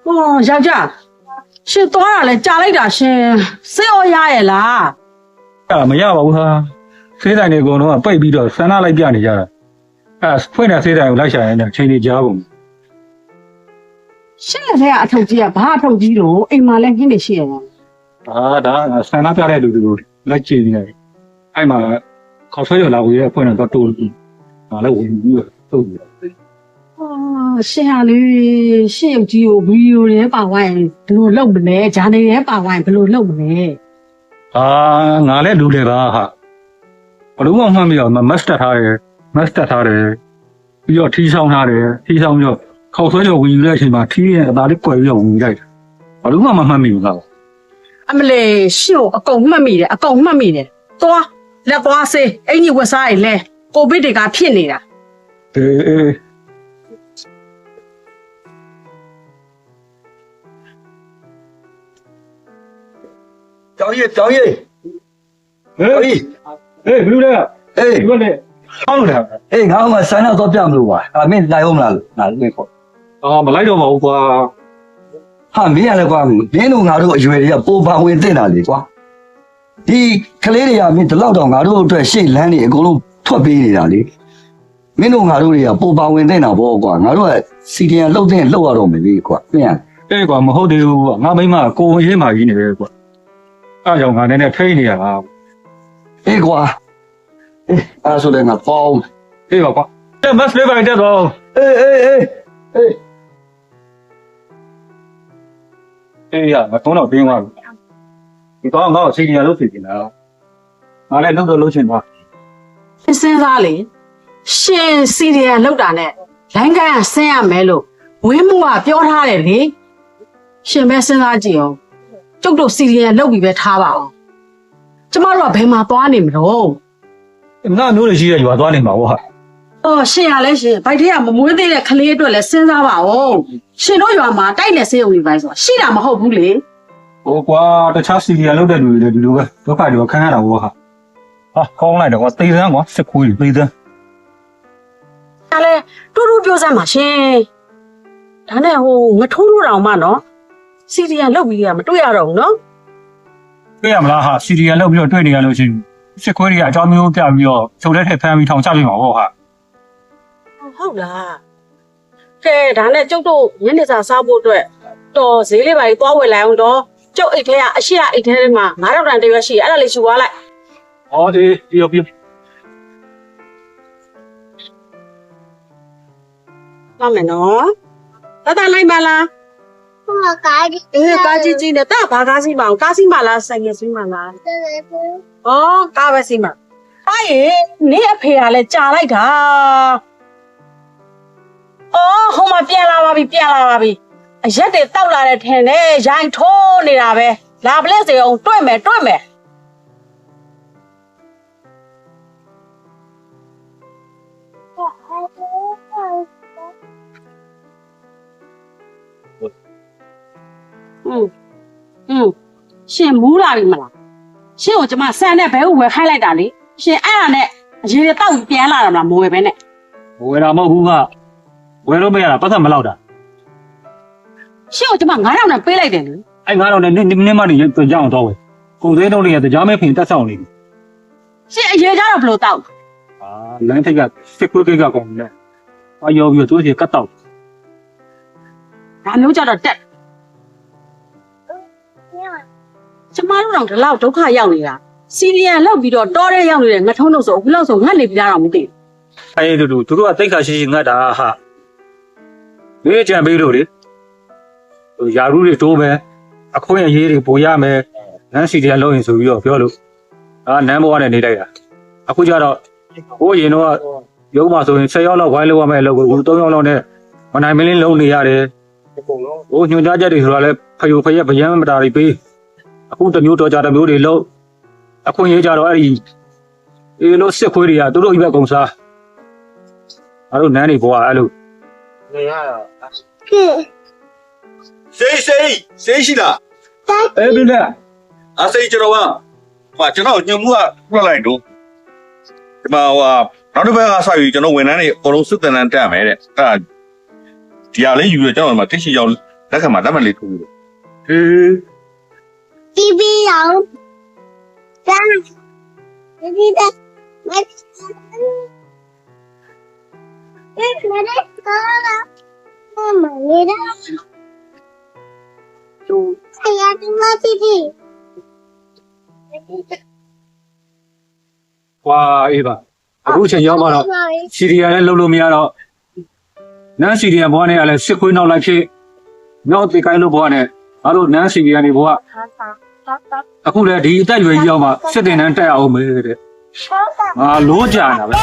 哦，小姐，是多少嘞？加了一点钱，谁要压也啦？မရပါဘူးဟာစေးတိုင်းတွေအကုန်လုံးကပိတ်ပြီးတော့ဆန္ဒလိုက်ပြနေကြတာဖွင့်တဲ့စေးတိုင်းကိုလိုက်ရှာရင်လည်းချိန်နေကြကုန် 现在才投机啊，把投机喽，哎妈嘞，你得写了。 ဒါဆန္ဒပြတဲ့လူတွေကိုလိုက်ကြည့်နေတယ်အဲ့မှာခေါက်ဆွဲရလာကိုရဖွင့်တော့တိုးပြီးငါလည်းဝင်ပြီးတော့သုတ်ပြီး 哦，写下来，写有机有没有嘞？把玩都弄不来，家里人把玩都弄不来。 ငါလည်းလူလေပါဟာဘလို့မှမပြောမတ်စတာထားတယ်ပြီးတော့ထီးဆောင်ထားတယ်ထီးဆောင်ပြီးတော့ခေါက်ဆွဲရဝင်ယူတဲ့အချိန်မှာထီးရဲ့အသားလေးကွယ်ပြီးတော့ဝင်ယူလိုက်တယ်ဘလို့မှမမှတ်မိဘူးလား အမလေးရှင်းအကုန်မှတ်မိတယ်အကုန်မှတ်မိတယ်သွားလက်သွားစေးအင်ကြီးဝတ်စားရလဲကိုဗစ်တွေကဖြစ်နေတာ အေး 张爷，张爷， ဟေး 张爷， ဟေးဘလူးလဲ 哎 ဒီဘက်နဲ့ဆောင်းလို့လား 哎，俺们山上都变不完，俺们来我们那那块， မလိုက်တော့ပါဘူးကွာ 哈，明年的话，明年俺都约的播放会在哪里瓜？你可来的呀，明老早俺都在西南的，公路脱北的那里，明年俺都的呀，播放会在哪播瓜？俺都西天路在路啊都没的瓜，对呀。 အဲ့ကွာမဟုတ်သေးဘူးငါမိမကိုဝင်ရေးမှကြီးနေတယ်ကွာအဲ့ကြောင့်ငါနဲ့ထိနေရတာ 哎瓜，哎，俺说的俺包， အေးပါကွာအဲ့မတ်လေးပိုင်းတက်တော့ 哎哎哎哎， အေးရငါသုံးတော့တင်းသွားပြီဒီတော့ငါ့ကိုစီနီယာလုပ်စီနေတာငါလည်းလုပ်တော့လုပ်ချင်ပါ စဉ်းစားလေရှင်စီရီယံလောက်တာနဲ့လိုင်းကန်ကဆင်းရမယ်လို့ဝင်းမှုကပြောထားတယ်လေရှင်ပဲစဉ်းစားကြည့်အောင်ကျုပ်တို့စီရီယံလောက်ပြီးပဲထားပါအောင်ကျမတို့ကဘယ်မှာသွားနေမလို့ ငါမျိုးတွေရှိရရွာသွားနေမှာဟုတ်ဟာ အော်ရှင်ရလဲရှင်ဘိုက်ထဲကမမွေးသေးတဲ့ကလေးအတွက်လည်းစဉ်းစားပါဦးရှင်တို့ရွာမှာတိုက်လက်ဆေးုံနေပါဆိုရှိတာမဟုတ်ဘူးလေ ဟိုကွာတခြားစီနီယာလုပ်တဲ့လူတွေလည်းဒီလိုပဲဒုက္ခတွေခန်းရတာဟုတ်ဟာကောင်းလိုက်တော့ကွာသေစမ်းကွာစစ်ခွေးသေစမ်း ဒါလည်းတူတူပြောစမ်းပါရှင်ဒါနဲ့ဟိုငထိုးထိုးတောင်မှနော်စီရီယံလောက်ပြီးရမတွေ့ရတော့ဘူးနော် တွေ့ရမလားဟာစီနီယာလုပ်ပြီးတော့တွေ့နေရလို့ရှိရင်စစ်ခွေးတွေကအကြောင်းမျိုးပြပြီးတော့ချုပ်တဲ့ထက်ဖမ်းပြီးထောင်ချပြမှာဟုတ်ဟာ ဟုတ်လားကဲဒါနဲ့ကျုပ်တို့ညနေစာစားဖို့အတွက်တော်ဈေးလေးပါကြီးသွားဝယ်လိုက်အောင်တော့ကျုပ်အိတ်ထဲကအရှိရအိတ်ထဲမှာ9000တန်တရွက်ရှိအဲ့ဒါလေးယူသွားလိုက် ဟောဒီပြီး သွားမယ်နော်တလိုက်ပါလား 我咖喱， အေးကားကြီးကြီးနဲ့တဘာကားစီးမအောင်ကားစီးမလားဆိုင်ငယ်စီးမလား 这个不， ဩကားပဲစီးမအဲ့ရေနေအဖေကလည်းကြာလိုက်တာအော်ဟိုမှာပြန်လာပါပြီအရက်တွေတောက်လာတဲ့ထင်တယ်ရိုင်ထိုးနေတာပဲလာပလက်စေအောင်တွေ့မယ် 我还不会。 ရှင်မူးလာပြီမလားရှင်ကိုကျမဆန်နဲ့ဘဲကိုဝယ်ခိုင်းလိုက်တာလေရှင်အဲ့ဒါနဲ့အရေးတွေတောက်ပြန်လာတာမလားမဝယ်ပဲနဲ့ ဝယ်တာမဟုတ်ဘူးကဝယ်လို့မရတာပတ်သက်မလောက်တာ ရှင်ကိုကျမ9000နဲ့ပေးလိုက်တယ်လေ အဲ့ငါတော့နင်းမနေရအောင်တော့ဝယ်ကုန်သေးတော့နေရကြားမဲဖင်တက်ဆောင်နေပြီ ရှင်အရေးကြတော့ဘလို့တောက် လမ်းထိပ်ကစစ်ခွေးကိကကုန်တယ်အယောပြီးတော့သူစီကတ်တော့ ဒါမျိုးကြတော့တက်ကျမတို့တော့ဒီလောက်ဒုက္ခရောက်နေတာစီရီယံလောက်ပြီးတော့တောထဲရောက်နေတဲ့ငထုံးတို့ဆိုအခုလောက်ဆိုငတ်နေပြီလားတော့မသိဘူး အဲ့တူသူတို့ကတိတ်ခါရှိရှိငတ်တာဟာဘေးကြံပေးလို့လေယာရုတွေတိုးမယ်အခွင့်အရေးတွေပိုရမယ်နန်းစီတရားလုံးရင်ဆိုပြီးတော့ပြောလို့နန်းဘဝနဲ့နေလိုက်တာအခုကျတော့ဟိုရင်တော့ရုံးမှာဆိုရင်10ယောက်လောက်ဝိုင်းလောက်ရမယ်အလုပ်ကို3ယောက်လောက်နဲ့မနိုင်မလင်းလုံးနေရတယ်ဟိုညွှန်ကြားချက်တွေဆိုတာလဲဖယိုဖရက်ဗျမ်းမတာတွေပေးအခုတစ်မျိုးတော်ကြတစ်မျိုးတွေလုံးအခွင့်အရေးကြတော့အဲ့ဒီအေးလို့စစ်ခွေးတွေကသူတို့အိဘက်ကုံစားအဲ့လိုနန်းတွေဘဝအဲ့လို 谁是的？ အဲ့ဒီလက် 啊，谁知道啊？哇，知道你木啊，过来着。ဒီမှာဟိုနောက်တစ်ဘက်ကဆောက်ယူကျွန်တော်ဝန်ထမ်းတွေအကုန်လုံးစစ်တမ်းတမ်းတက်မယ်တဲ့အဲ့ဒါဒီဟာလေးယူရကျွန်တော်ဒီမှာတက်ရှိရောက် လက်ခံမှာလက်မှတ်လေးထိုးပြီးတော့ အေး TV ရောဒါဒီတဲ့မက်ကာလာမလေးဒါသူဆရာဒီမတီတီ ကွာအေးပါအခုချိန်ရောက်မှတော့စီရီယံလည်းလုပ်လို့မရတော့နန်းစီရီယံဘွားနဲ့ကလည်းစစ်ခွေးနောက်လိုက်ဖြစ်နောက်တေကိုင်းလို့ဘွားနဲ့ငါတို့နန်းစီရီယံတွေဘွားအခုလည်းဒီအသက်အရွယ်ကြီးရောက်မှစစ်တင်တန်းတက်ရအောင်မေးတဲ့ငါလိုးကြတာပဲ